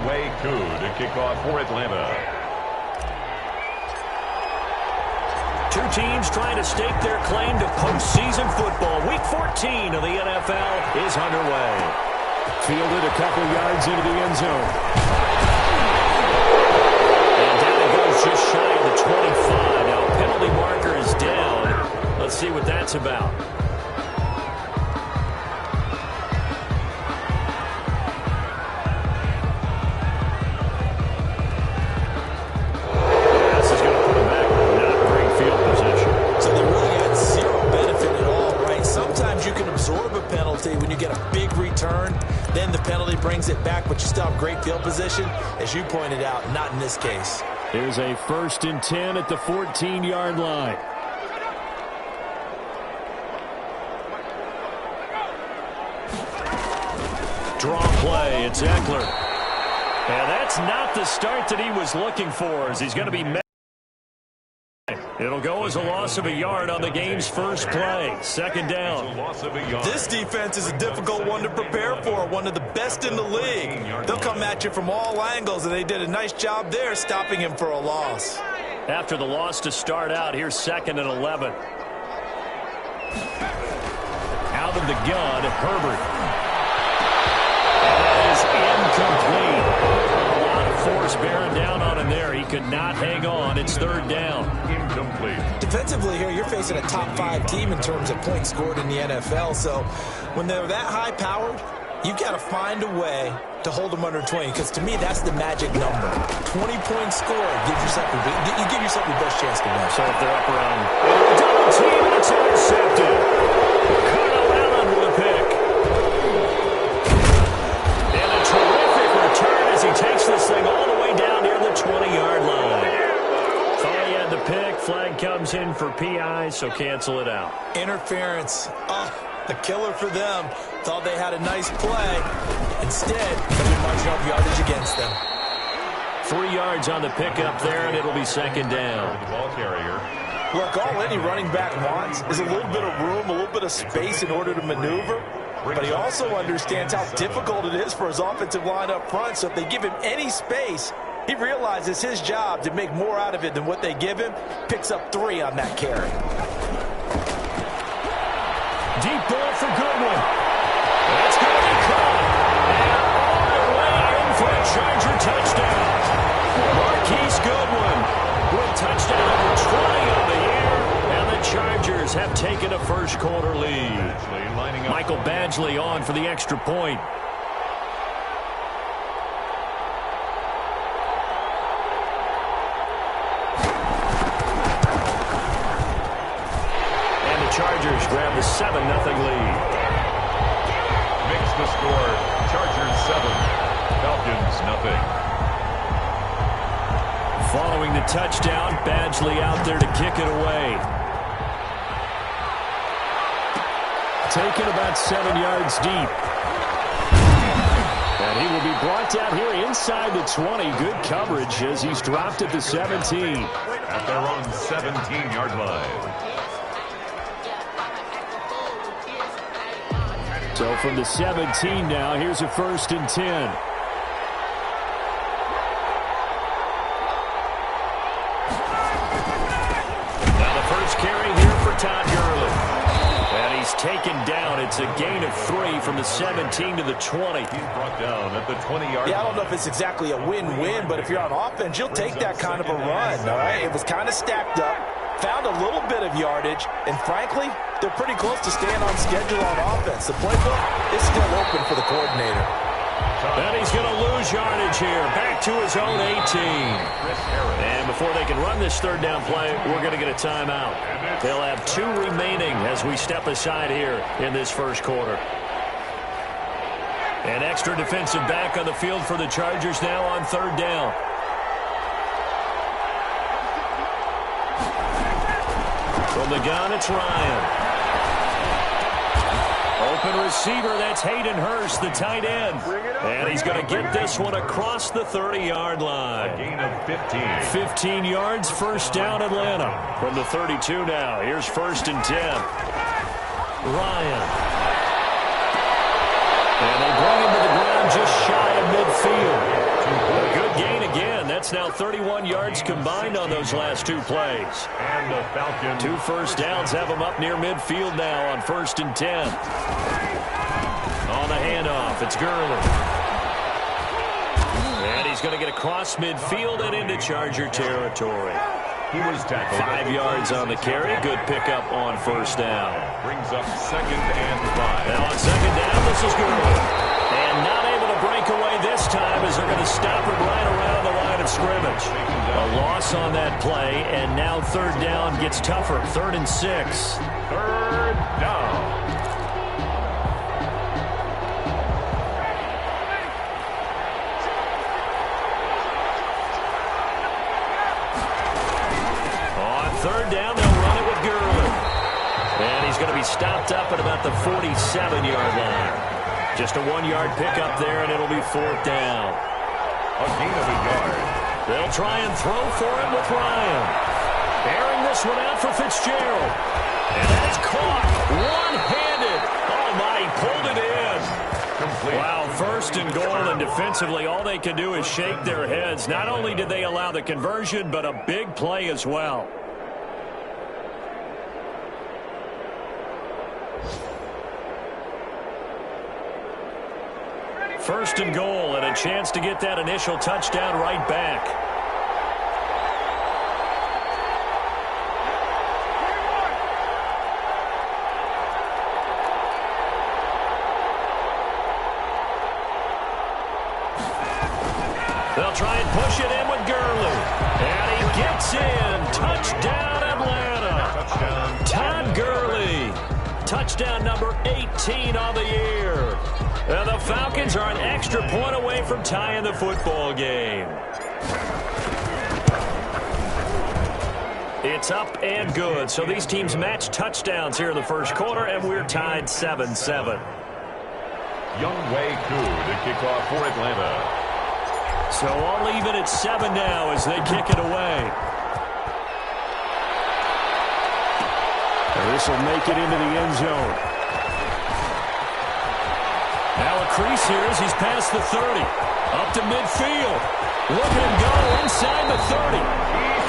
away coup to kick off for Atlanta. Two teams trying to stake their claim to postseason football. Week 14 of the NFL is underway. Fielded a couple yards into the end zone. And down it goes just shy of the 25. Now penalty marker is down. Let's see what that's about. When you get a big return, then the penalty brings it back, but you still have great field position. As you pointed out, not in this case. Here's a 1st and 10 at the 14-yard line. Draw play, it's Eckler. And that's not the start that he was looking for, as he's going to be met. It'll go as a loss of a yard on the game's first play. 2nd down. This defense is a difficult one to prepare for, one of the best in the league. They'll come at you from all angles, and they did a nice job there stopping him for a loss. After the loss to start out, here's 2nd and 11. Out of the gun, Herbert. And that is incomplete. A lot of force bearing down on him there. He could not hang on. It's 3rd down. Incomplete. Defensively here, you're facing a top 5 team in terms of points scored in the NFL. So when they're that high-powered, you've got to find a way to hold them under 20, because to me, that's the magic number. 20 points scored gives yourself you give yourself your best chance to win. So if they're up around double team, and it's intercepted. Carl Allen with a pick. And a terrific return as he takes this thing all the way down near the 20-yard line. Thought he had the pick. Flag comes in for PI, so cancel it out. Interference. A killer for them. Thought they had a nice play. Instead, they're marching up yardage against them. 3 yards on the pickup there, and it'll be 2nd down. The ball carrier. Look, all any running back wants is a little bit of room, a little bit of space in order to maneuver. But he also understands how difficult it is for his offensive line up front. So if they give him any space, he realizes his job to make more out of it than what they give him. Picks up 3 on that carry. Deep ball for Goodwin. That's going to be caught. And all the way in for a Charger touchdown. Marquise Goodwin with touchdown number 20 on the year. And the Chargers have taken a first-quarter lead. Michael Badgley on for the extra point. Chargers grab the 7-0 lead. Makes the score. Chargers 7, Falcons 0. Following the touchdown, Badgley out there to kick it away. Taken about 7 yards deep. And he will be brought down here inside the 20. Good coverage as he's dropped at the 17. At their own 17-yard line. So from the 17 now, here's a 1st and 10. Now the first carry here for Todd Gurley. And he's taken down. It's a gain of 3 from the 17 to the 20. He's brought down at the 20-yard line. Yeah, I don't know if it's exactly a win-win, but if you're on offense, you'll take that kind of a run, all right? It was kind of stacked up. Found a little bit of yardage, and frankly, they're pretty close to staying on schedule on offense. The playbook is still open for the coordinator. And he's going to lose yardage here. Back to his own 18. And before they can run this 3rd down play, we're going to get a timeout. They'll have 2 remaining as we step aside here in this first quarter. An extra defensive back on the field for the Chargers now on 3rd down. From the gun, it's Ryan. Open receiver, that's Hayden Hurst, the tight end. And he's going to get this one across the 30-yard line. A gain of 15. 15 yards, 1st down Atlanta. From the 32 now, here's 1st and 10. Ryan. And they bring him to the ground just shy of midfield. That's now 31 yards combined on those last two plays. And the Falcons. 2 first downs have them up near midfield now on 1st and 10. On the handoff, it's Gurley. And he's going to get across midfield and into Charger territory. He was tackled. 5 yards on the carry. Good pickup on 1st down. Brings up 2nd and 5. Now on 2nd down, this is Gurley. And not able to break away this time as they're going to stop him right around the line of scrimmage. A loss on that play, and now 3rd down gets tougher. 3rd and 6. 3rd down. Third down, they'll run it with Gurley. And he's going to be stopped up at about the 47-yard line. Just a 1-yard pickup there, and it'll be 4th down. A gain of a yard. They'll try and throw for him with Ryan. Airing this one out for Fitzgerald. And that is caught. One-handed. Oh, my, he pulled it in. Complete. Wow, 1st and goal, and defensively all they can do is shake their heads. Not only did they allow the conversion, but a big play as well. 1st and goal, and a chance to get that initial touchdown right back. They'll try and push it in with Gurley. And he gets in. Touchdown, Atlanta. Touchdown. Todd Gurley. Touchdown number 18 on the year. And the Falcons are an extra point away from tying the football game. It's up and good. So these teams match touchdowns here in the 1st quarter, and we're tied 7-7. Younghoe Koo to kick off for Atlanta. So all even at 7 now as they kick it away. And this will make it into the end zone. Now a crease here as he's past the 30. Up to midfield. Look at him go inside the 30.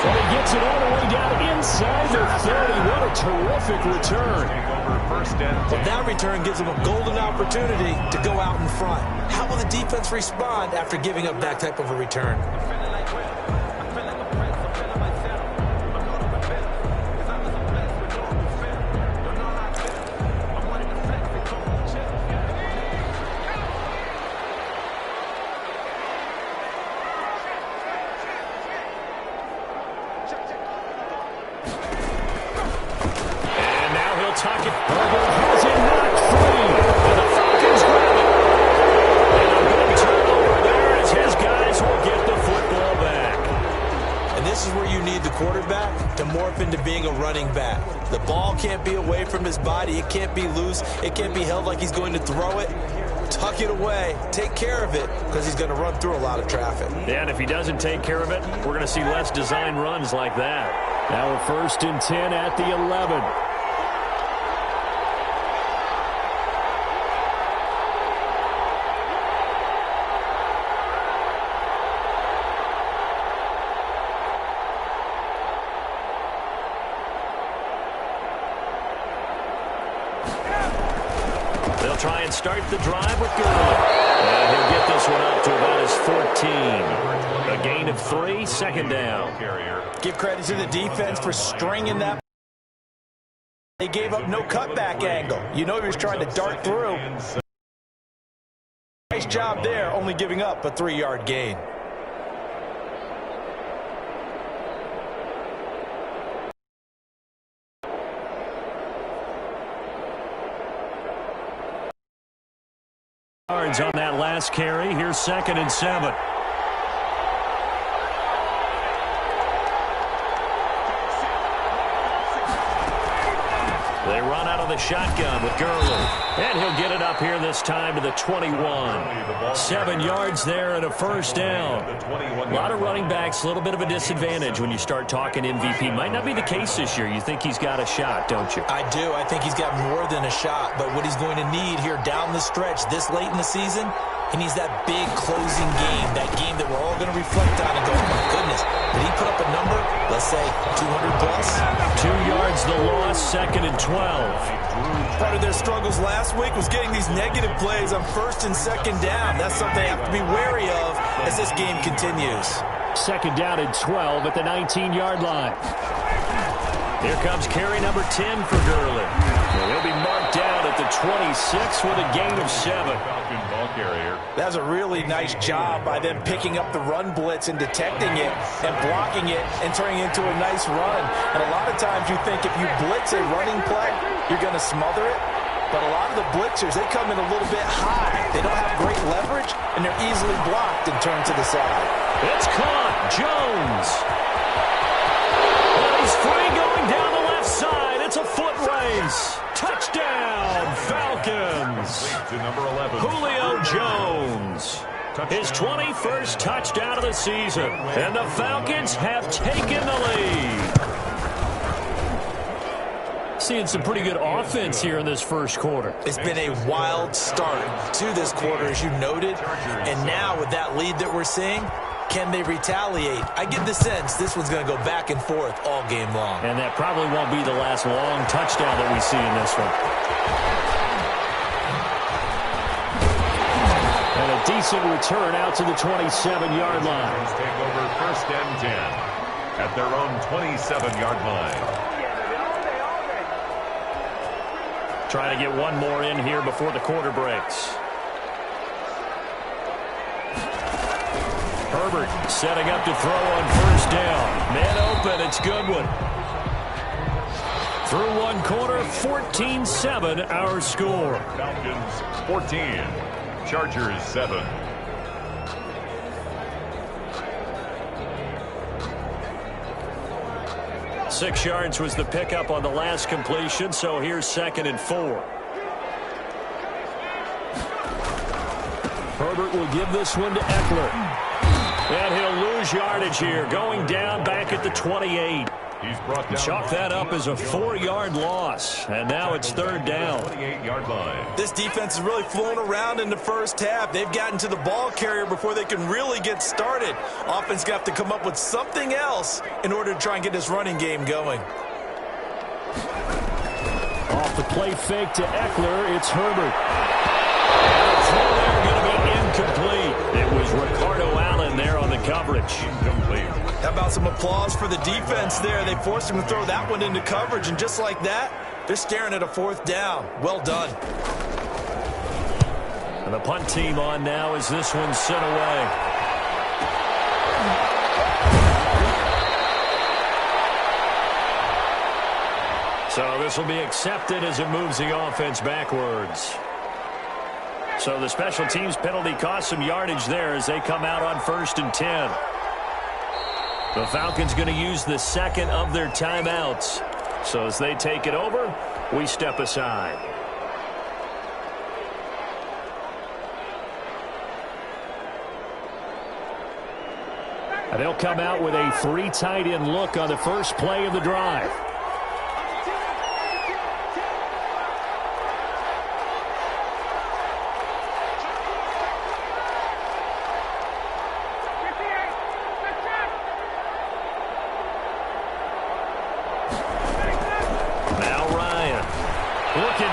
And he gets it all the way down inside the 30. What a terrific return. Well, that return gives him a golden opportunity to go out in front. How will the defense respond after giving up that type of a return? Tuck it. Herbert has it knocked free. And the Falcons grab it. And a big turnover there as his guys will get the football back. And this is where you need the quarterback to morph into being a running back. The ball can't be away from his body. It can't be loose. It can't be held like he's going to throw it. Tuck it away. Take care of it because he's going to run through a lot of traffic. Yeah, and if he doesn't take care of it, we're going to see less design runs like that. Now we're 1st and 10 at the 11. Try and start the drive with Gurley. And he'll get this one up to about his 14. A gain of 3, 2nd down. Give credit to the defense for stringing that. They gave up no cutback angle. You know he was trying to dart through. Nice job there, only giving up a 3-yard gain. Yards on that last carry. Here's 2nd and 7. They run out of the shotgun with Gurley. And he'll get it up here this time to the 21. 7 yards there and a 1st down. A lot of running backs, a little bit of a disadvantage when you start talking MVP. Might not be the case this year. You think he's got a shot, don't you? I do. I think he's got more than a shot. But what he's going to need here down the stretch this late in the season He needs that big closing game, that game that we're all going to reflect on and go, oh my goodness, did he put up a number, let's say 200 plus? 2 yards the loss, 2nd and 12. Part of their struggles last week was getting these negative plays on 1st and 2nd down. That's something they have to be wary of as this game continues. 2nd down and 12 at the 19-yard line. Here comes carry number 10 for Gurley. He'll be marked down at the 26 with a gain of 7. That was a really nice job by them picking up the run blitz and detecting it and blocking it and turning it into a nice run. And a lot of times you think if you blitz a running play, you're going to smother it. But a lot of the blitzers, they come in a little bit high. They don't have great leverage, and they're easily blocked and turned to the side. It's caught. Jones. He's free going down the left side. It's a foot race. Touchdown, Falcons. To number 11. Julio Jones. His 21st touchdown of the season. And the Falcons have taken the lead. Seeing some pretty good offense here in this first quarter. It's been a wild start to this quarter, as you noted. And now with that lead that we're seeing, can they retaliate? I get the sense this one's going to go back and forth all game long. And that probably won't be the last long touchdown that we see in this one. And a decent return out to the 27-yard line. Take over 1st and 10 at their own 27-yard line. Trying to get one more in here before the quarter breaks. Herbert setting up to throw on 1st down. Man open, it's Goodwin. Through one quarter, 14-7 our score. Falcons 14, Chargers 7. Six yards was the pickup on the last completion, so here's 2nd and 4. Herbert will give this one to Eckler. And he'll lose yardage here, going down back at the 28. He's brought down. Chalk that up as a 4-yard loss, and now it's 3rd down. 28-yard line. This defense is really flown around in the first half. They've gotten to the ball carrier before they can really get started. Offense got to come up with something else in order to try and get this running game going. Off the play fake to Eckler, it's Herbert. Throw there going to be incomplete. It was Ricardo Allen there on the coverage. Incomplete. How about some applause for the defense there? They forced him to throw that one into coverage, and just like that, they're staring at a 4th down. Well done. And the punt team on now as this one's sent away. So this will be accepted as it moves the offense backwards. So the special teams penalty cost some yardage there as they come out on 1st and 10. The Falcons going to use the 2nd of their timeouts. So as they take it over, we step aside. And they'll come out with a 3 tight end look on the first play of the drive.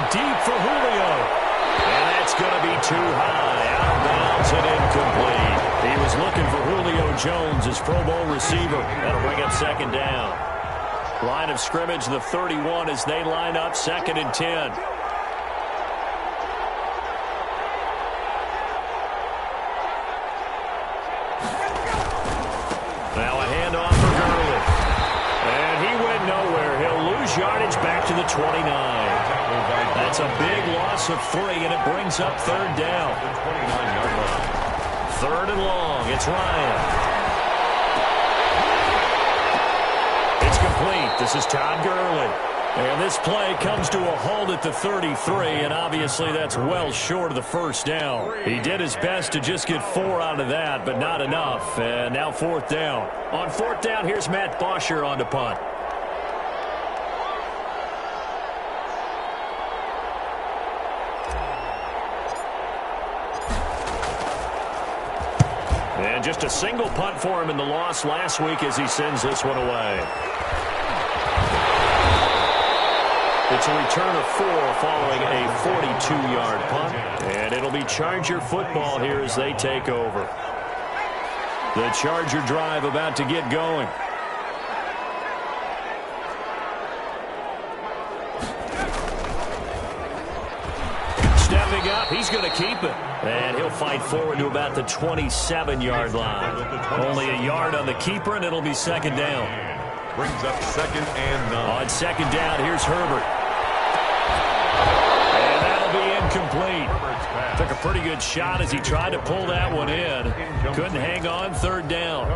Deep for Julio. And that's going to be too high. Out of bounds and incomplete. He was looking for Julio Jones, his Pro Bowl receiver. That'll bring up 2nd down. Line of scrimmage, the 31 as they line up 2nd and 10. Now a handoff for Gurley. And he went nowhere. He'll lose yardage back to the 29. That's a big loss of 3, and it brings up 3rd down. 3rd and long. It's Ryan. It's complete. This is Todd Gurley. And this play comes to a halt at the 33, and obviously that's well short of the 1st down. He did his best to just get 4 out of that, but not enough. And now 4th down. On 4th down, here's Matt Bosher on the punt. And just a single punt for him in the loss last week as he sends this one away. It's a return of 4 following a 42-yard punt. And it'll be Charger football here as they take over. The Charger drive about to get going. Stepping up, he's going to keep it. And he'll fight forward to about the 27-yard line. Only a yard on the keeper, and it'll be second down. Brings up 2nd and 9. On second down, here's Herbert. And that'll be incomplete. Took a pretty good shot as he tried to pull that one in. Couldn't hang on, third down.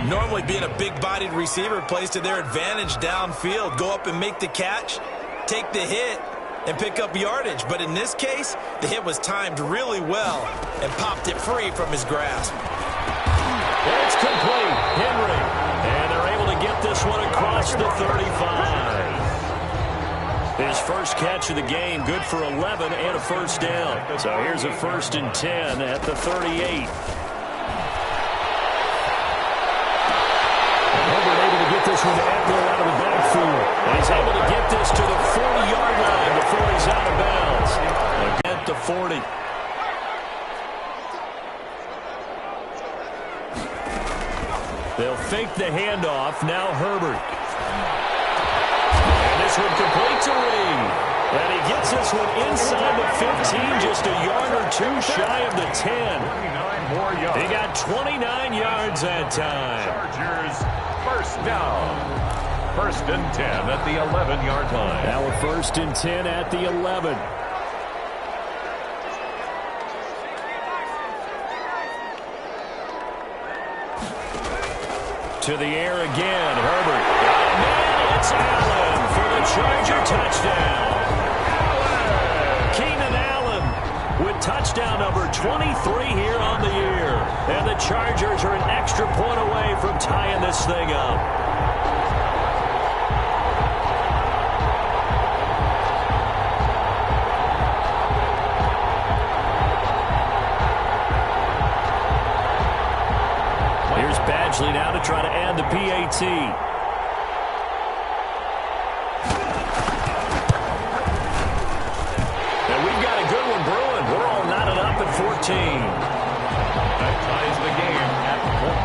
Normally being a big-bodied receiver plays to their advantage downfield. Go up and make the catch, take the hit, and pick up yardage. But in this case, the hit was timed really well and popped it free from his grasp. It's complete. Henry. And they're able to get this one across the 35. His first catch of the game, good for 11 and a first down. So here's a 1st and 10 at the 38. Herbert able to get this one to Eckler out of the backfield. And he's able to get this to the 40-yard line before he's out of bounds. Again, the 40. They'll fake the handoff. Now Herbert. And this one complete to Reed. And he gets this one inside the 15, just a yard or two shy of the 10. He got 29 yards that time. Chargers first down. 1st and 10 at the 11-yard line. Now a 1st and 10 at the 11. To the air again, Herbert. And it's Allen for the Charger touchdown. Keenan Allen with touchdown number 23 here on the year. And the Chargers are an extra point away from tying this thing up. Here's Badgley now to try to add the PAT. And we've got a good one brewing. We're all knotted up at 14. That ties the game at 14.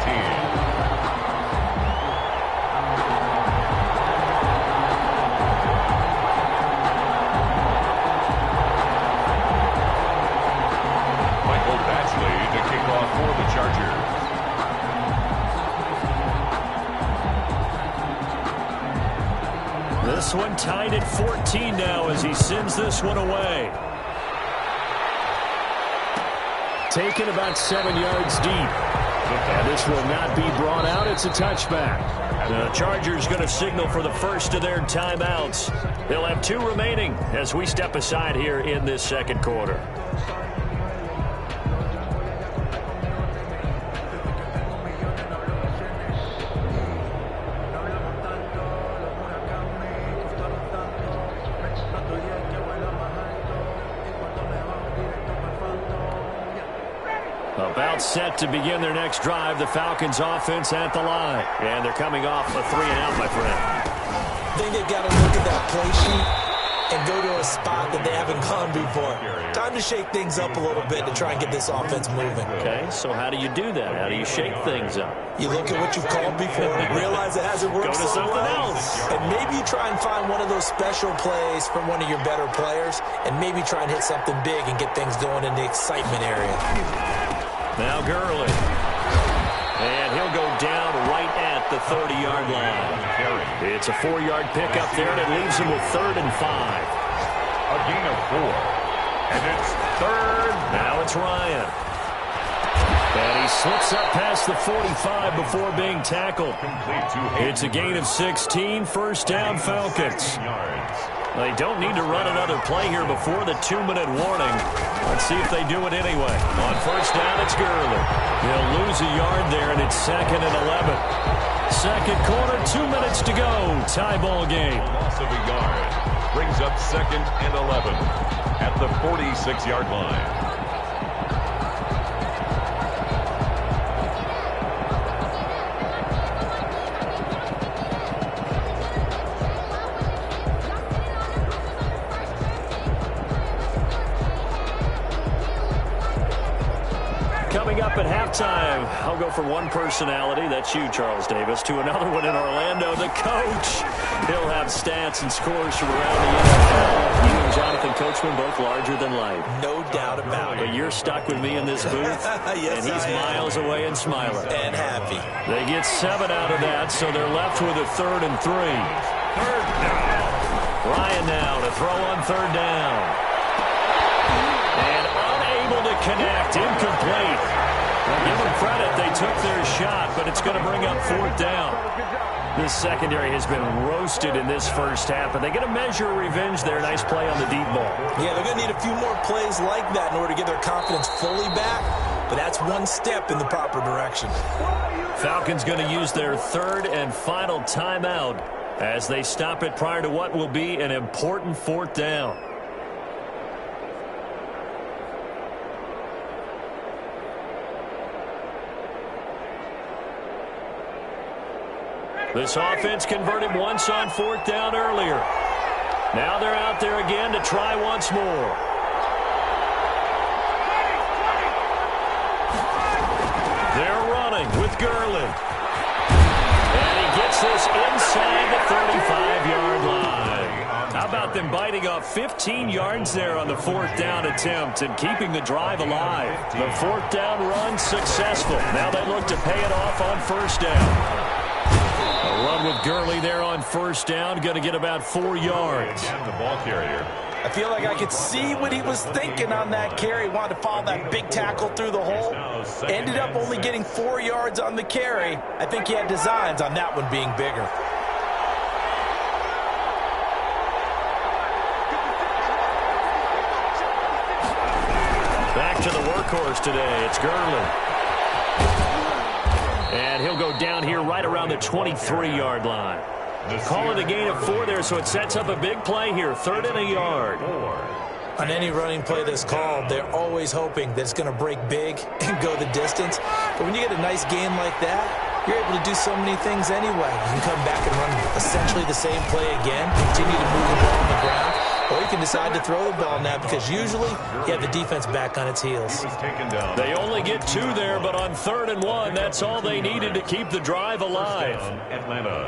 Michael Badgley to kick off for the Chargers. This one tied at 14 now as he sends this one away. Taken about 7 yards deep. And this will not be brought out. It's a touchback. The Chargers going to signal for the first of their timeouts. They'll have 2 remaining as we step aside here in this second quarter. About set to begin their next drive. The Falcons offense at the line. And they're coming off a 3-and-out, my friend. I think they've got to look at that play sheet and go to a spot that they haven't gone before. Time to shake things up a little bit to try and get this offense moving. Okay, so how do you do that? How do you shake things up? You look at what you've called before, realize it hasn't worked Go to so something well, else. and maybe you try and find one of those special plays from one of your better players, and maybe try and hit something big and get things going in the excitement area. Now Gurley. And he'll go down right at the 30-yard line. It's a 4-yard pickup there, and it leaves him with 3rd and 5. A gain of 4. And it's 3rd. Now it's Ryan. And he slips up past the 45 before being tackled. It's a gain of 16, first down Falcons. They don't need to run another play here before the 2-minute warning. Let's see if they do it anyway. On first down, it's Gurley. He'll lose a yard there, and it's 2nd and 11. Second quarter, 2 minutes to go. Tie ball game. Loss of a yard. Brings up 2nd and 11 at the 46-yard line. Coming up at halftime, I'll go from one personality, that's you, Charles Davis, to another one in Orlando, the coach. He'll have stats and scores from around the NFL. You and Jonathan Coachman both larger than life. No doubt about it. But you're stuck with me in this booth, yes, and he's miles away and smiling. And happy. They get 7 out of that, so they're left with a 3rd and 3. Third down. Ryan now to throw on 3rd down. And unable to connect, incomplete. Well, give them credit, they took their shot, but it's going to bring up 4th down. This secondary has been roasted in this first half, but they get a measure of revenge there. Nice play on the deep ball. Yeah, they're going to need a few more plays like that in order to get their confidence fully back, but that's one step in the proper direction. Falcons going to use their 3rd and final timeout as they stop it prior to what will be an important 4th down. This offense converted once on 4th down earlier. Now they're out there again to try once more. They're running with Gurley. And he gets this inside the 35-yard line. How about them biting off 15 yards there on the 4th down attempt and keeping the drive alive? The 4th down run successful. Now they look to pay it off on 1st down. A run with Gurley there on 1st down, going to get about 4 yards. And the ball carrier. I feel like I could see what he was thinking on that carry. Wanted to follow that big tackle through the hole. Ended up only getting 4 yards on the carry. I think he had designs on that one being bigger. Back to the workhorse today. It's Gurley. And he'll go down here right around the 23-yard line. Call it a gain of 4 there, so it sets up a big play here. 3rd and a yard. On any running play that's called, they're always hoping that it's going to break big and go the distance. But when you get a nice gain like that, you're able to do so many things anyway. You can come back and run essentially the same play again, continue to move the ball on the ground, or you can decide to throw the ball now because usually you have the defense back on its heels. They only get 2 there, but on 3rd and 1, that's all they needed to keep the drive alive. Atlanta.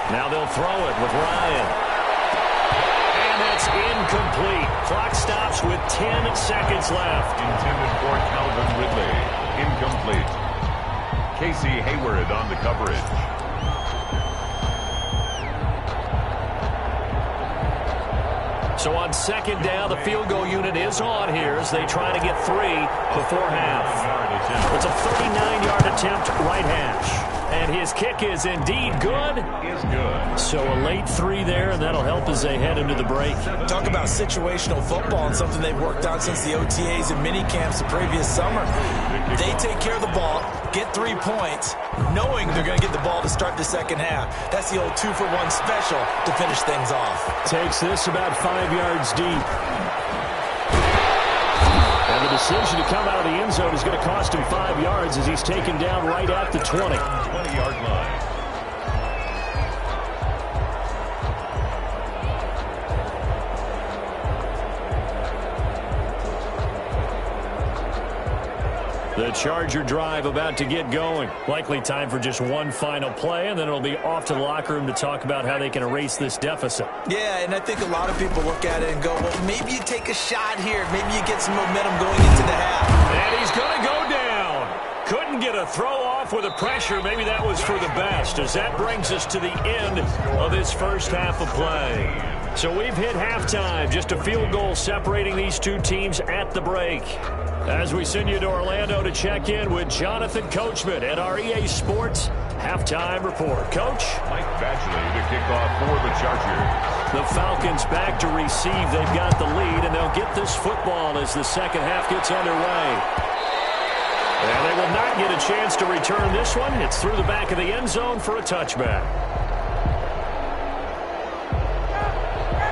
Now they'll throw it with Ryan. And that's incomplete. Clock stops with 10 seconds left. Intended for Calvin Ridley. Incomplete. Casey Hayward on the coverage. So on 2nd down, the field goal unit is on here as they try to get 3 before half. It's a 39-yard attempt, right hash. And his kick is indeed good. Is good. So a late 3 there, and that'll help as they head into the break. Talk about situational football and something they've worked on since the OTAs and mini camps the previous summer. They take care of the ball, get 3 points, knowing they're going to get the ball to start the second half. That's the old 2-for-1 special to finish things off. Takes this about 5 yards deep. And the decision to come out of the end zone is going to cost him 5 yards as he's taken down right at the 20. 20-yard line. The Charger drive about to get going. Likely time for just one final play, and then it'll be off to the locker room to talk about how they can erase this deficit. Yeah, and I think a lot of people look at it and go, well, maybe you take a shot here. Maybe you get some momentum going into the half. And he's going to go down. Couldn't get a throw off with the pressure. Maybe that was for the best, as that brings us to the end of this first half of play. So we've hit halftime. Just a field goal separating these two teams at the break. As we send you to Orlando to check in with Jonathan Coachman at our EA Sports Halftime Report. Coach? Mike Badgley to kick off for the Chargers. The Falcons back to receive. They've got the lead, and they'll get this football as the second half gets underway. And they will not get a chance to return this one. It's through the back of the end zone for a touchback.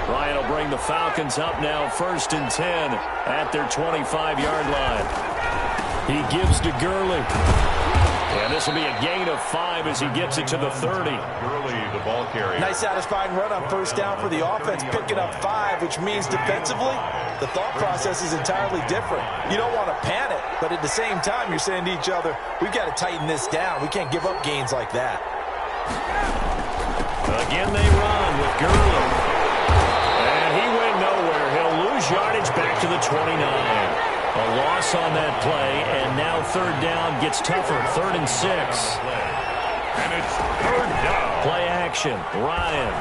Ryan will bring the Falcons up now 1st and 10 at their 25-yard line. He gives to Gurley. And this will be a gain of 5 as he gets it to the 30. Gurley, the ball ball carrier. Nice satisfying run on first down for the offense, picking up 5, which means defensively, the thought process is entirely different. You don't want to panic, but at the same time, you're saying to each other, we've got to tighten this down. We can't give up gains like that. Again they run with Gurley. And he went nowhere. He'll lose yardage back to the 29. A loss on that play, and now third down gets tougher. 3rd and 6. And it's third down. Play action. Ryan.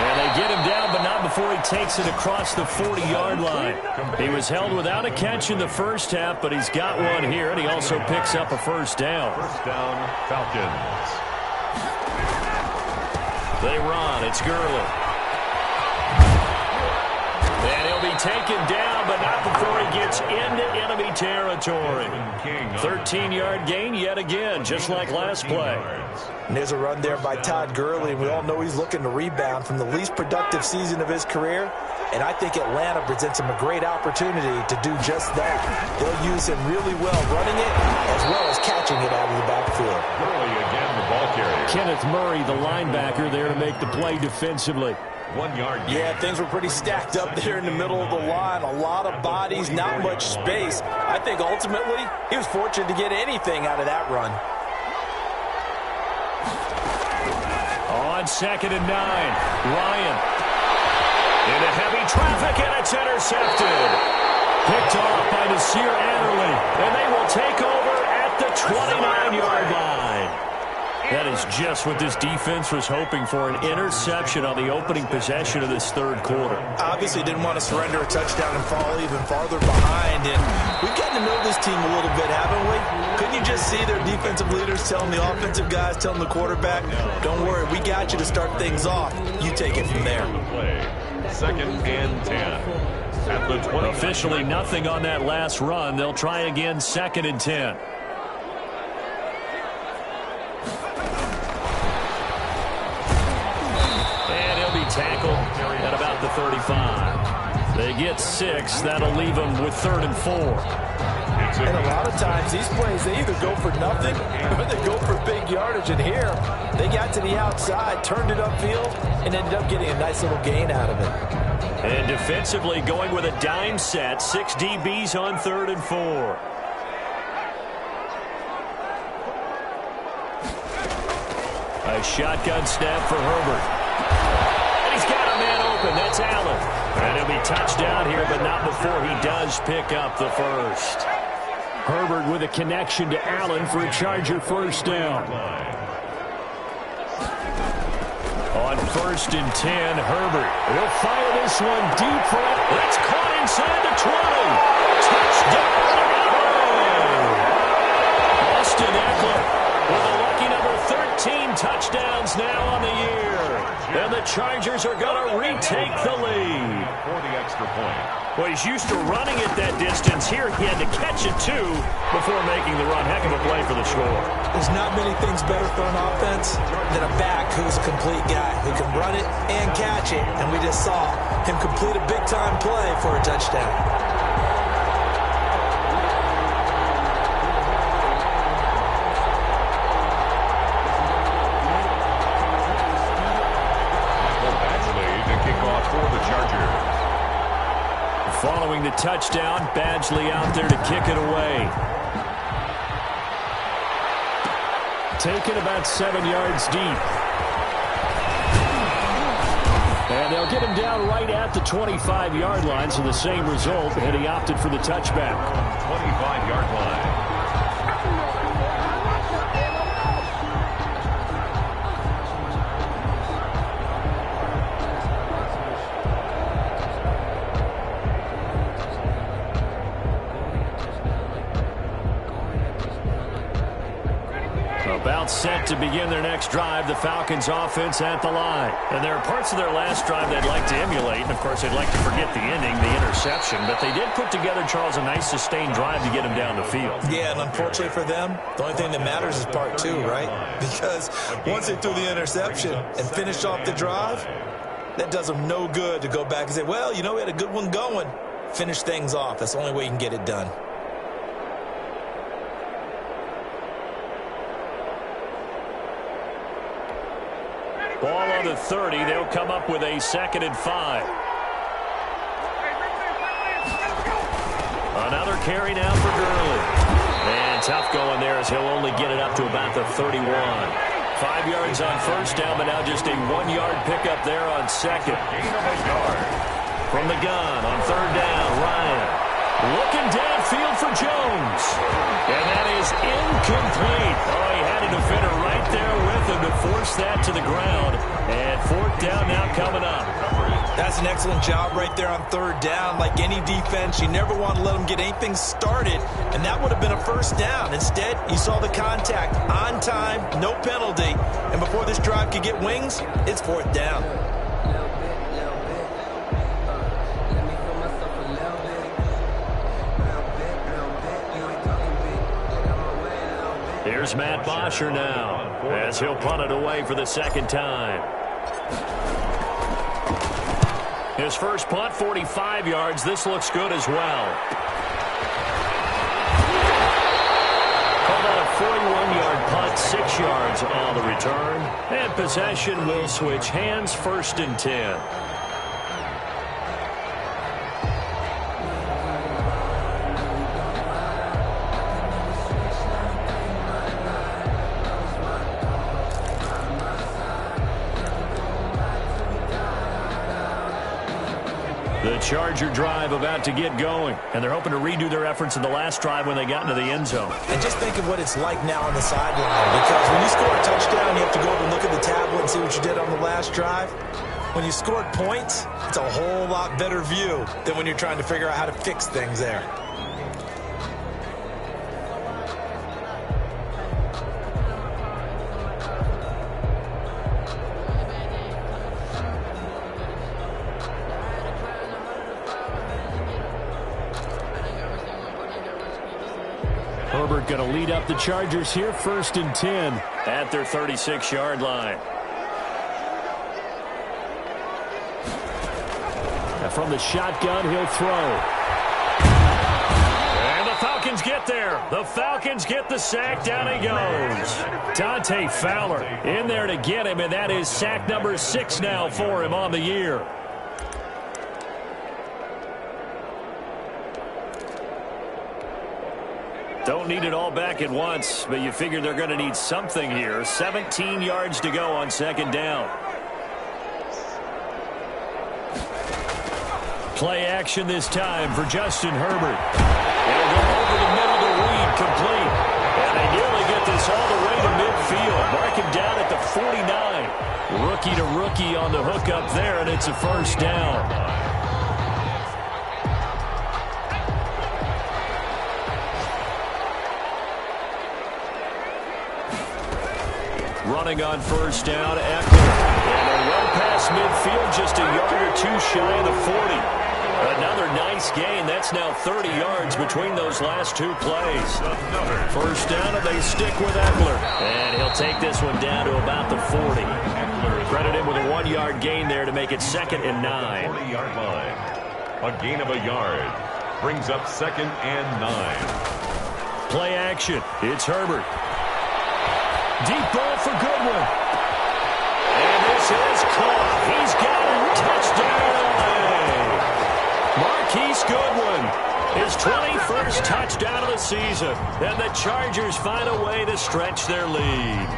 And they get him down, but not before he takes it across the 40-yard line. He was held without a catch in the first half, but he's got one here, and he also picks up a first down. First down, Falcons. They run. It's Gurley. And he'll be taken down, but not before he gets into enemy territory. 13-yard gain yet again, just like last play. And there's a run there by Todd Gurley. We all know he's looking to rebound from the least productive season of his career. And I think Atlanta presents him a great opportunity to do just that. They'll use him really well running it as well as catching it out of the backfield. Gurley again, the ball carrier. Kenneth Murray, the linebacker, there to make the play defensively. 1 yard gain. Yeah, things were pretty stacked up there in the middle of the line. A lot of bodies, not much space. I think ultimately he was fortunate to get anything out of that run. On 2nd and 9, Ryan. Into heavy traffic, and it's intercepted. Picked off by Nasir Adderley, and they will take over at the 29-yard line. That is just what this defense was hoping for, an interception on the opening possession of this third quarter. Obviously didn't want to surrender a touchdown and fall even farther behind. And we've gotten to know this team a little bit, haven't we? Couldn't you just see their defensive leaders telling the offensive guys, telling the quarterback, don't worry, we got you to start things off. You take it from there. 2nd and 10. At the 20. Officially nothing on that last run. They'll try again 2nd and 10. Tackled at about the 35. They get 6. That'll leave them with 3rd and 4. And a lot of times these plays, they either go for nothing or they go for big yardage. And here, they got to the outside, turned it upfield, and ended up getting a nice little gain out of it. And defensively going with a dime set. 6 DBs on 3rd and 4. A shotgun snap for Herbert. That's Allen. And he'll be touchdown here, but not before he does pick up the first. Herbert with a connection to Allen for a Charger first down. On 1st and 10, Herbert will fire this one deep for it. That's caught inside the 20. Touchdown! Austin Eckler with a lucky number 13 touchdowns now on the year. And the Chargers are going to retake the lead. For the extra point. Well, he's used to running it that distance. Here he had to catch it, too, before making the run. Heck of a play for the score. There's not many things better for an offense than a back who's a complete guy who can run it and catch it. And we just saw him complete a big-time play for a touchdown. Following the touchdown, Badgley out there to kick it away. Taken about 7 yards deep. And they'll get him down right at the 25-yard line, so the same result, and he opted for the touchback. 25-yard line. About set to begin their next drive, the Falcons offense at the line. And there are parts of their last drive they'd like to emulate, and of course they'd like to forget the ending, the interception, but they did put together, Charles, a nice sustained drive to get him down the field. Yeah, and unfortunately for them, the only thing that matters is part 2, right? Because once they threw the interception and finished off the drive, that does them no good to go back and say, well, you know, we had a good one going. Finish things off. That's the only way you can get it done. Ball on the 30. They'll come up with a 2nd and 5. Another carry now for Gurley. And tough going there as he'll only get it up to about the 31. 5 yards on first down, but now just a 1-yard pickup there on 2nd. From the gun on 3rd down, Ryan. Looking downfield for Jones. And that is incomplete. Oh, he had a defender right there with him to force that to the ground. And 4th down now coming up. That's an excellent job right there on 3rd down. Like any defense, you never want to let them get anything started, and that would have been a 1st down. Instead, you saw the contact on time, no penalty, and before this drive could get wings, it's 4th down. Here's Matt Bosher now as he'll punt it away for the 2nd time. His first punt, 45 yards. This looks good as well. Called out a 41-yard punt, 6 yards on the return. And possession will switch hands, 1st and 10. The Charger drive about to get going, and they're hoping to redo their efforts in the last drive when they got into the end zone. And just think of what it's like now on the sideline, because when you score a touchdown, you have to go over and look at the tablet and see what you did on the last drive. When you scored points, it's a whole lot better view than when you're trying to figure out how to fix things there. Herbert going to lead up the Chargers here, 1st and 10 at their 36-yard line. And from the shotgun, he'll throw. And the Falcons get there. The Falcons get the sack. Down he goes. Dante Fowler in there to get him, and that is sack number 6 now for him on the year. Don't need it all back at once, but you figure they're going to need something here. 17 yards to go on 2nd down. Play action this time for Justin Herbert. It'll go over the middle to Reed, complete. And they nearly get this all the way to midfield. Mark him down at the 49. Rookie to rookie on the hook up there, and it's a 1st down. Running on 1st down, Eckler. And they're well past midfield, just a yard or 2 shy of the 40. Another nice gain. That's now 30 yards between those last 2 plays. 1st down, and they stick with Eckler. And he'll take this one down to about the 40. Credit him with a 1-yard gain there to make it 2nd and 9. 40-yard line. A gain of a yard. Brings up 2nd and 9. Play action. It's Herbert. Deep ball for Goodwin. And this is caught. He's got it. Touchdown. Marquise Goodwin. His 21st touchdown of the season. And the Chargers find a way to stretch their lead.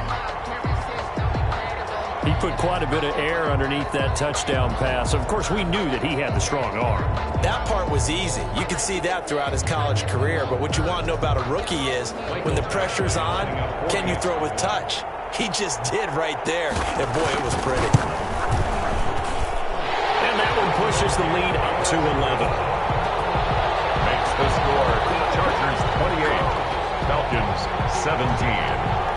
He put quite a bit of air underneath that touchdown pass. Of course, we knew that he had the strong arm. That part was easy. You could see that throughout his college career. But what you want to know about a rookie is when the pressure's on, can you throw with touch? He just did right there. And, boy, it was pretty. And that one pushes the lead up to 11. Makes the score Chargers 28, Falcons 17.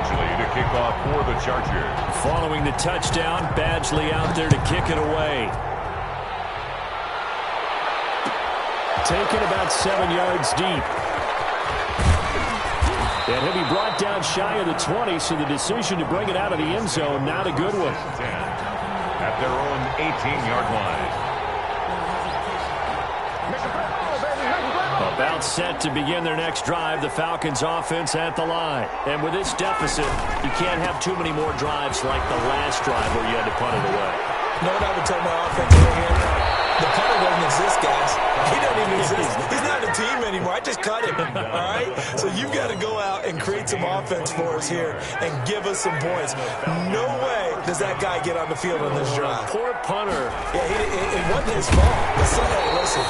To kick off for the Chargers. Following the touchdown, Badgley out there to kick it away. Taken about 7 yards deep. And he'll be brought down shy of the 20, so the decision to bring it out of the end zone now to Goodwin. At their own 18-yard line. A About set to begin their next drive, the Falcons offense at the line. And with this deficit, you can't have too many more drives like the last drive where you had to punt it away. You know what I would tell my offense right here? The punter doesn't exist, guys. He doesn't even exist. He's not a team anymore. I just cut him, all right? So you've got to go out and create some offense for us here and give us some points. No way does that guy get on the field on this drive. Poor punter. Yeah, it wasn't his fault. But listen,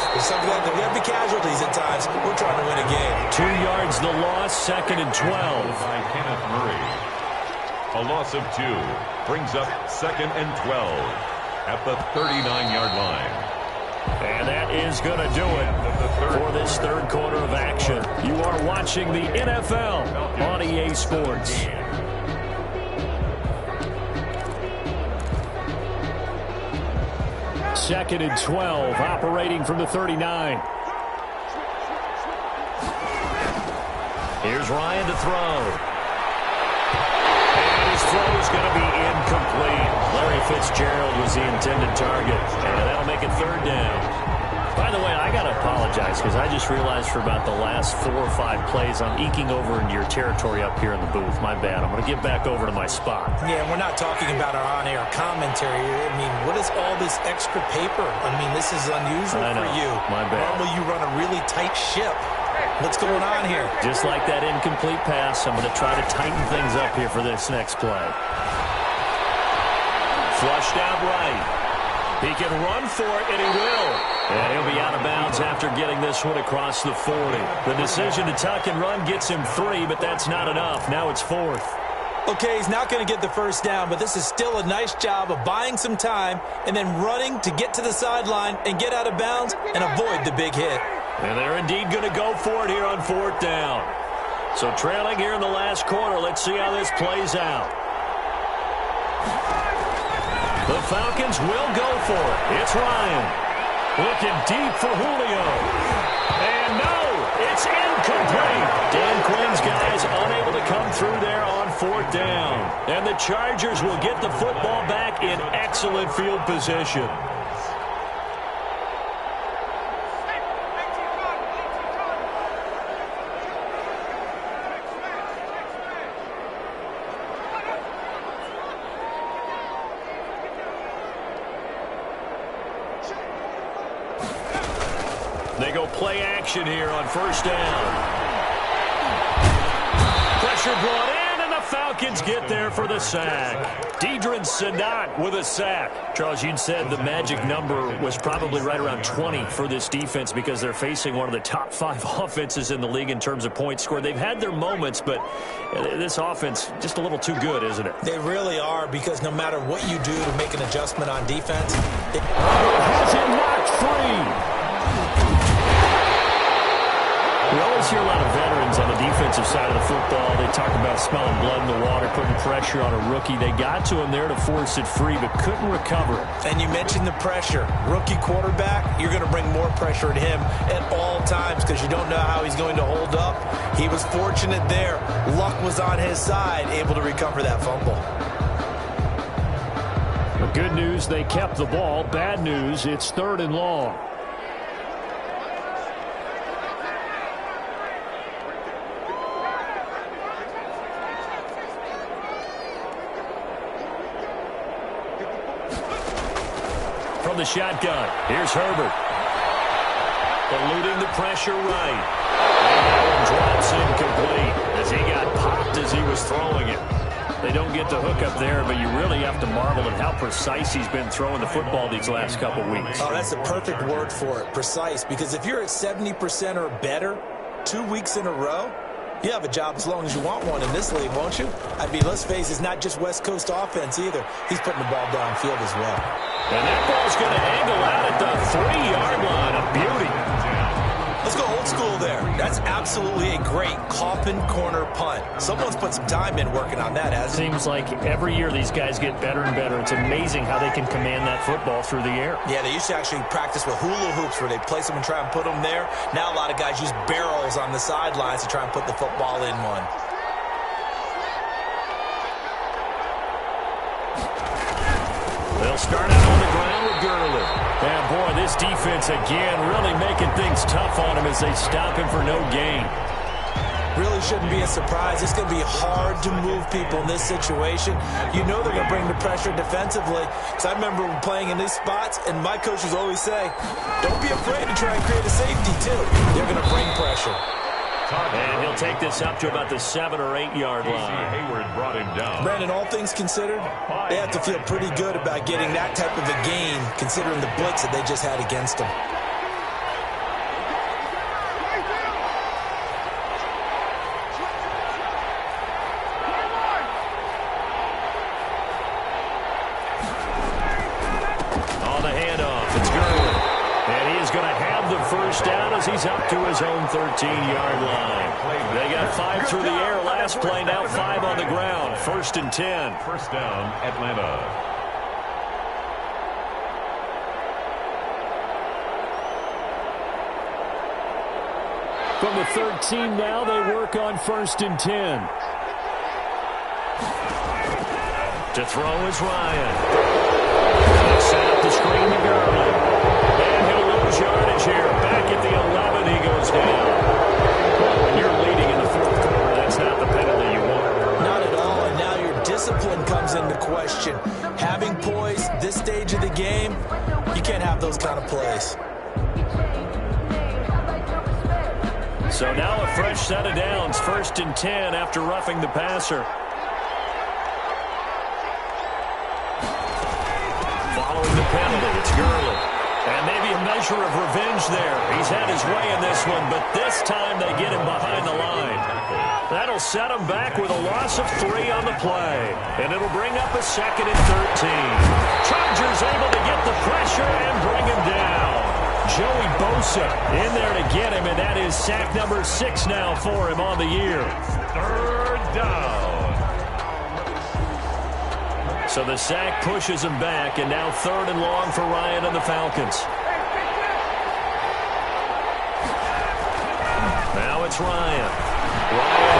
we have the casualties at times. We're trying to win a game. 2 yards the loss, 2nd and 12. By Kenneth Murray. A loss of 2 brings up 2nd and 12 at the 39-yard line. And that is going to do it for this third quarter of action. You are watching the NFL on EA Sports. Second and 12, operating from the 39. Here's Ryan to throw. And his throw is going to be incomplete. Larry Fitzgerald was the intended target. And that'll make it 3rd down. By the way, I got to apologize because I just realized for about the last 4 or 5 plays I'm eking over into your territory up here in the booth. My bad. I'm going to get back over to my spot. Yeah, we're not talking about our on-air commentary. I mean, what is all this extra paper? I mean, this is unusual for you. My bad. Normally you run a really tight ship. What's going on here? Just like that incomplete pass, I'm going to try to tighten things up here for this next play. Flushed out right. He can run for it, and he will. And he'll be out of bounds after getting this one across the 40. The decision to tuck and run gets him 3, but that's not enough. Now it's 4th. Okay, he's not going to get the first down, but this is still a nice job of buying some time and then running to get to the sideline and get out of bounds and avoid the big hit. And they're indeed going to go for it here on 4th down. So trailing here in the last quarter, let's see how this plays out. The Falcons will go for it. It's Ryan. Looking deep for Julio. And no, it's incomplete. Dan Quinn's guys unable to come through there on 4th down. And the Chargers will get the football back in excellent field position. They go play action here on 1st down. Pressure brought in, and the Falcons get there for the sack. Deidrin Sanat with a sack. Charles, you'd said the magic number was probably right around 20 for this defense because they're facing one of the top 5 offenses in the league in terms of points scored. They've had their moments, but this offense just a little too good, isn't it? They really are, because no matter what you do to make an adjustment on defense, has it knocked free. We always hear a lot of veterans on the defensive side of the football. They talk about smelling blood in the water, putting pressure on a rookie. They got to him there to force it free, but couldn't recover it. And you mentioned the pressure. Rookie quarterback, you're going to bring more pressure at him at all times because you don't know how he's going to hold up. He was fortunate there. Luck was on his side, able to recover that fumble. The good news, they kept the ball. Bad news, it's 3rd and long. From the shotgun, here's Herbert. Eluding the pressure right. And that one drops incomplete as he got popped as he was throwing it. They don't get the hook up there, but you really have to marvel at how precise he's been throwing the football these last couple weeks. Oh, that's the perfect word for it, precise, because if you're at 70% or better 2 weeks in a row, you have a job as long as you want one in this league, won't you? I mean, let's face it, it's not just West Coast offense either. He's putting the ball downfield as well. And that ball's going to angle out at the 3-yard line. A beauty. Let's go old school there. That's absolutely a great coffin corner punt. Someone's put some time in working on that, hasn't it? Seems like every year these guys get better and better. It's amazing how they can command that football through the air. Yeah, they used to actually practice with hula hoops where they place them and try and put them there. Now a lot of guys use barrels on the sidelines to try and put the football in one. They'll start out on the ground with Gurley. And boy, this defense again really making things tough on him as they stop him for no gain. Really shouldn't be a surprise. It's going to be hard to move people in this situation. You know they're going to bring the pressure defensively. Because I remember playing in these spots, and my coaches always say, don't be afraid to try and create a safety, too. They're going to bring pressure. And he'll take this up to about the 7 or 8 yard line. Hayward brought him down. Brandon, all things considered, they have to feel pretty good about getting that type of a gain, considering the blitz that they just had against them. He's up to his own 13-yard line. They got 5 through the air last play, now 5 on the ground. 1st and 10. First down, Atlanta. From the 13 now, they work on 1st and 10. To throw is Ryan. Set up the screen to Gurley. And he'll lose yardage here. Back at the 11, he goes down. Well, when you're leading in the 4th quarter, that's not the penalty you want. Not at all, and now your discipline comes into question. Having poise this stage of the game, you can't have those kind of plays. So now a fresh set of downs. 1st and 10 after roughing the passer. Following the penalty, it's Gurley. And maybe a measure of revenge there. He's had his way in this one, but this time they get him behind the line. That'll set him back with a loss of 3 on the play. And it'll bring up a 2nd and 13. Chargers able to get the pressure and bring him down. Joey Bosa in there to get him, and that is sack number 6 now for him on the year. 3rd down. So the sack pushes him back, and now 3rd and long for Ryan and the Falcons. Now it's Ryan. Ryan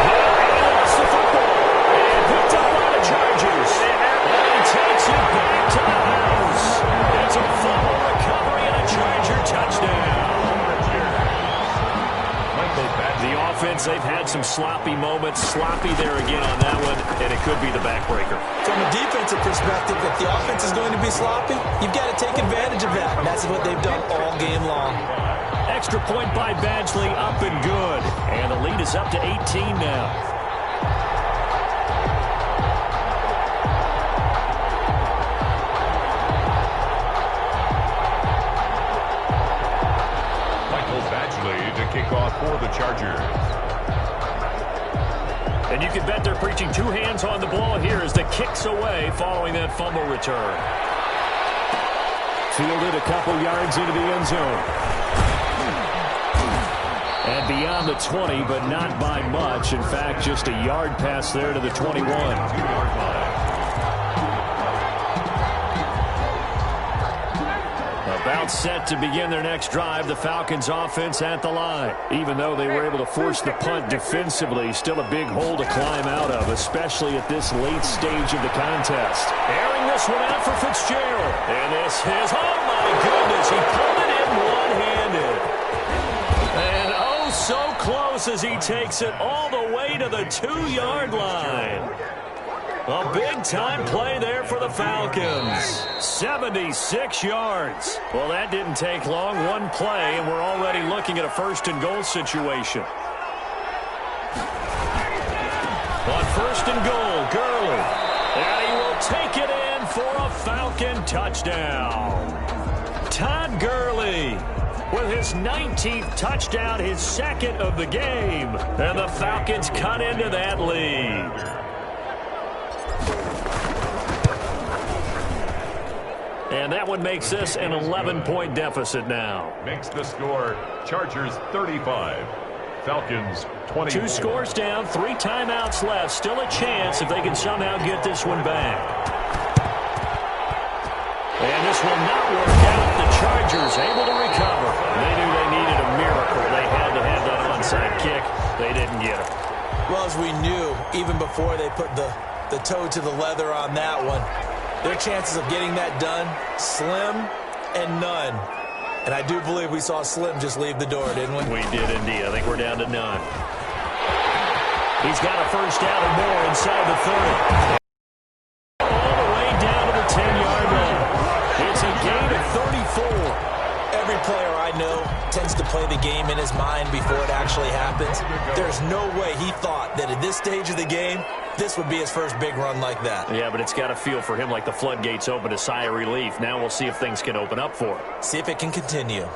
lost the football and picked up by the Chargers. And he takes it back to the house. It's a fumble recovery and a Charger touchdown. The offense, they've had some sloppy moments. Sloppy there again on that one, and it could be the backbreaker. From a defensive perspective, if the offense is going to be sloppy, you've got to take advantage of that. And that's what they've done all game long. Extra point by Badgley, up and good. And the lead is up to 18 now. Kick off for the Chargers. And you can bet they're preaching 2 hands on the ball here as the kick's away following that fumble return. Fielded a couple yards into the end zone. And beyond the 20, but not by much. In fact, just a yard pass there to the 21. 2-yard line. About set to begin their next drive, the Falcons offense at the line. Even though they were able to force the punt defensively, still a big hole to climb out of, especially at this late stage of the contest. Airing this one out for Fitzgerald. And this is, oh my goodness, he pulled it in one-handed. And oh, so close as he takes it all the way to the 2-yard line. A big-time play there for the Falcons. 76 yards. Well, that didn't take long. One play, and we're already looking at a 1st and goal situation. On 1st and goal, Gurley. And he will take it in for a Falcon touchdown. Todd Gurley with his 19th touchdown, his 2nd of the game. And the Falcons cut into that lead. And that one makes this an 11-point deficit now. Makes the score Chargers 35, Falcons 24. 2 scores down, 3 timeouts left. Still a chance if they can somehow get this one back. And this will not work out. The Chargers able to recover. They knew they needed a miracle. They had to have that onside kick. They didn't get it. Well, as we knew, even before they put the toe to the leather on that one, their chances of getting that done, slim and none. And I do believe we saw Slim just leave the door, didn't we? We did indeed. I think we're down to none. He's got a first down and more inside the 30. All the way down to the 10-yard line. It's a gain of 34. Every player I know tends to play the game in his mind before it actually happens. There's no way he thought that at this stage of the game, this would be his first big run like that. Yeah, but it's got to feel for him like the floodgates open, a sigh of relief. Now we'll see if things can open up for him. See if it can continue.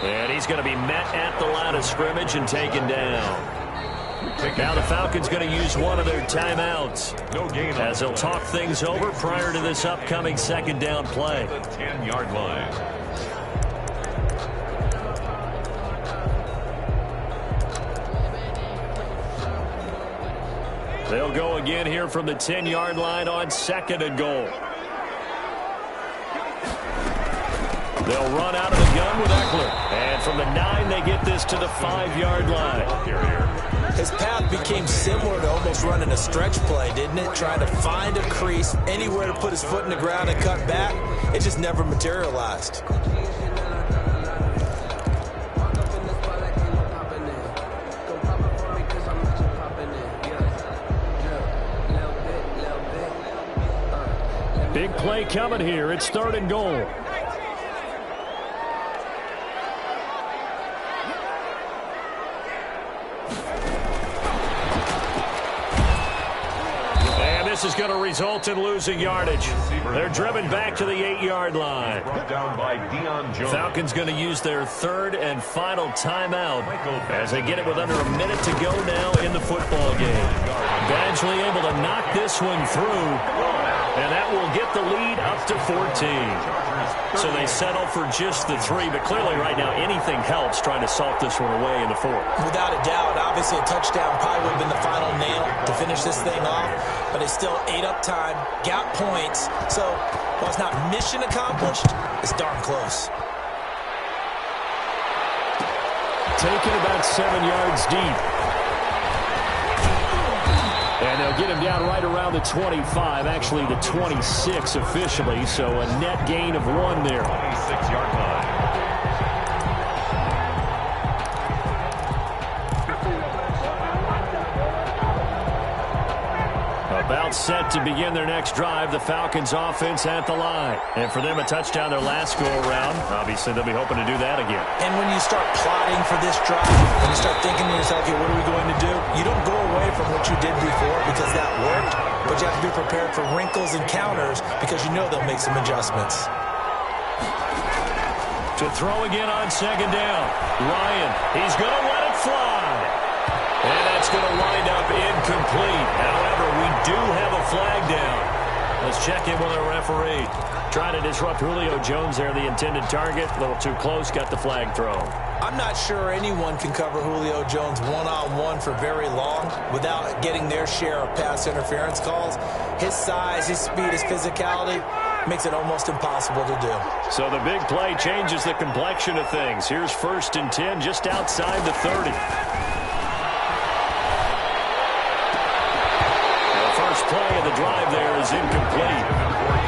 And he's going to be met at the line of scrimmage and taken down. Now the Falcons going to use one of their timeouts as they'll talk things over prior to this upcoming second down play. The 10-yard line. They'll go again here from the 10-yard line on second and goal. They'll run out of the gun with Eckler. And from the 9, they get this to the 5-yard line. His path became similar to almost running a stretch play, didn't it? Trying to find a crease, anywhere to put his foot in the ground and cut back. It just never materialized. Big play coming here. It's third and goal. This is going to result in losing yardage. They're driven back to the 8-yard line. Down by Deion Jones. Falcons going to use their third and final timeout as they get it with under a minute to go now in the football game. Badgley able to knock this one through, and that will get the lead up to 14. So they settle for just the 3, but clearly right now anything helps trying to salt this one away in the 4th. Without a doubt, obviously a touchdown probably would have been the final nail to finish this thing off, but it's still ate up time, got points, so while it's not mission accomplished, it's darn close. Taken about 7 yards deep. And they'll get him down right around the 25, actually the 26 officially, so a net gain of 1 there. 26-yard line. About set to begin their next drive, the Falcons offense at the line. And for them, a touchdown their last go-around. Obviously, they'll be hoping to do that again. And when you start plotting for this drive, when you start thinking to yourself, okay, what are we going to do? You don't go away from what you did before because that worked, but you have to be prepared for wrinkles and counters because you know they'll make some adjustments. To throw again on second down. Ryan, he's going to let it fly. And that's going to wind up incomplete. However, we do have a flag down. Let's check in with our referee. Trying to disrupt Julio Jones there, the intended target. A little too close, got the flag thrown. I'm not sure anyone can cover Julio Jones one-on-one for very long without getting their share of pass interference calls. His size, his speed, his physicality makes it almost impossible to do. So the big play changes the complexion of things. Here's 1st and 10 just outside the 30. Play of the drive there is incomplete.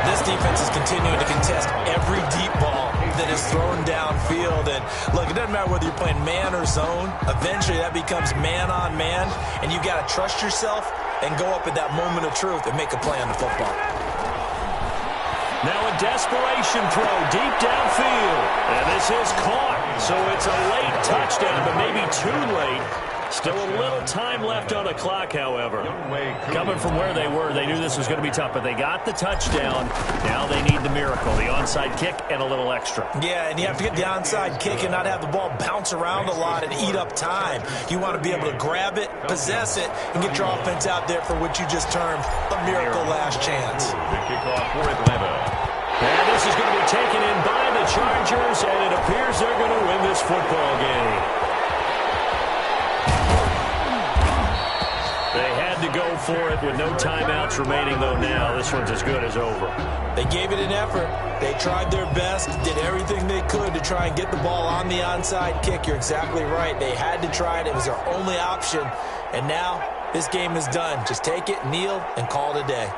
This defense is continuing to contest every deep ball that is thrown downfield. And look, it doesn't matter whether you're playing man or zone. Eventually that becomes man on man, and you got to trust yourself and go up at that moment of truth and make a play on the football. Now a desperation throw deep downfield, and this is caught. So it's a late touchdown, but maybe too late. Still a little time left on the clock, however. Coming from where they were, they knew this was going to be tough, but they got the touchdown. Now they need the miracle, the onside kick and a little extra. Yeah, and you have to get the onside kick and not have the ball bounce around a lot and eat up time. You want to be able to grab it, possess it, and get your offense out there for what you just termed a miracle last chance. The kickoff for Atlanta. And this is going to be taken in by the Chargers, and it appears they're going to win this football game. They had to go for it with no timeouts remaining, though now this one's as good as over. They gave it an effort. They tried their best, did everything they could to try and get the ball on the onside kick. You're exactly right. They had to try it. It was their only option. And now this game is done. Just take it, kneel, and call it a day.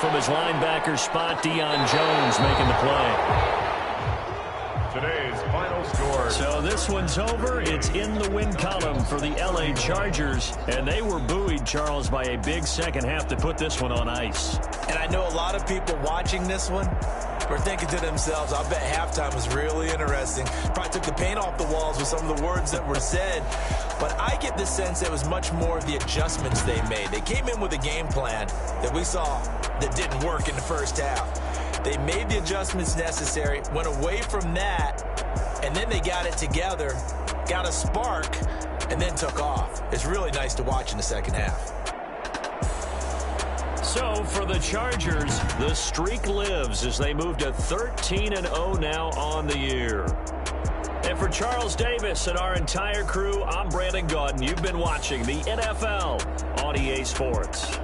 from his linebacker spot, Deion Jones making the play. Today's final score. So this one's over. It's in the win column for the L.A. Chargers. And they were buoyed, Charles, by a big second half to put this one on ice. And I know a lot of people watching this one were thinking to themselves, I bet halftime was really interesting. Probably took the paint off the walls with some of the words that were said. But I get the sense it was much more of the adjustments they made. They came in with a game plan that we saw that didn't work in the first half. They made the adjustments necessary, went away from that, and then they got it together, got a spark, and then took off. It's really nice to watch in the second half. So for the Chargers, the streak lives as they move to 13-0 now on the year. And for Charles Davis and our entire crew, I'm Brandon Gaudin. You've been watching the NFL on EA Sports.